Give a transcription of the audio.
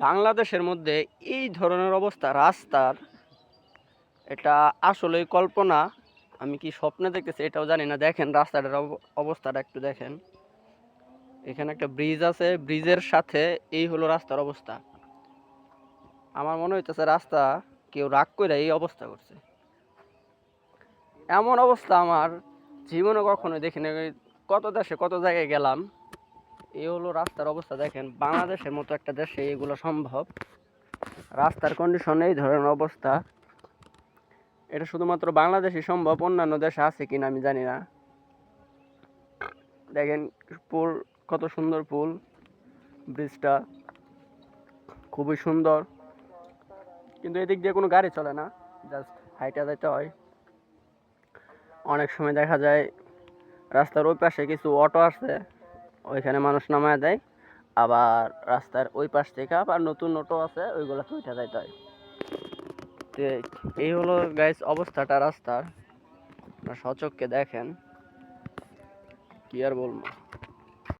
বাংলাদেশের মধ্যে এই ধরনের অবস্থা রাস্তার, এটা আসলেই কল্পনা, আমি কি স্বপ্নে দেখতেছি এটাও জানি না। দেখেন রাস্তাটার অবস্থাটা একটু দেখেন। এখানে একটা ব্রিজ আছে, ব্রিজের সাথে এই হলো রাস্তার অবস্থা। আমার মনে হইতেছে রাস্তা কেউ রাগ করে এই অবস্থা করছে। এমন অবস্থা আমার জীবনে কখনো দেখিনি। কত দেশে কত জায়গায় গেলাম, এই হলো রাস্তার অবস্থা। দেখেন বাংলাদেশের মতো একটা দেশে এগুলো সম্ভব? রাস্তার কন্ডিশন এই ধরনের অবস্থা, এটা শুধুমাত্র বাংলাদেশই সম্ভব, অন্যান্য দেশে আছে কিনা আমি জানি না। দেখেন পুল, কত সুন্দর পুল, ব্রিজটা খুবই সুন্দর, কিন্তু এদিক দিয়ে কোনো গাড়ি চলে না, জাস্ট হাইটা যেতে হয়। অনেক সময় দেখা যায় রাস্তার ওই পাশে কিছু অটো আছে, ওইখানে মানুষ নামায় দেয়, আবার রাস্তার ওই পাশ থেকে আবার নতুন অটো আছে, ওইগুলো উঠে যাইতে হয়। তো এই হলো গাইস অবস্থাটা রাস্তার, সচক্ষে দেখেন, কি আর বলবো।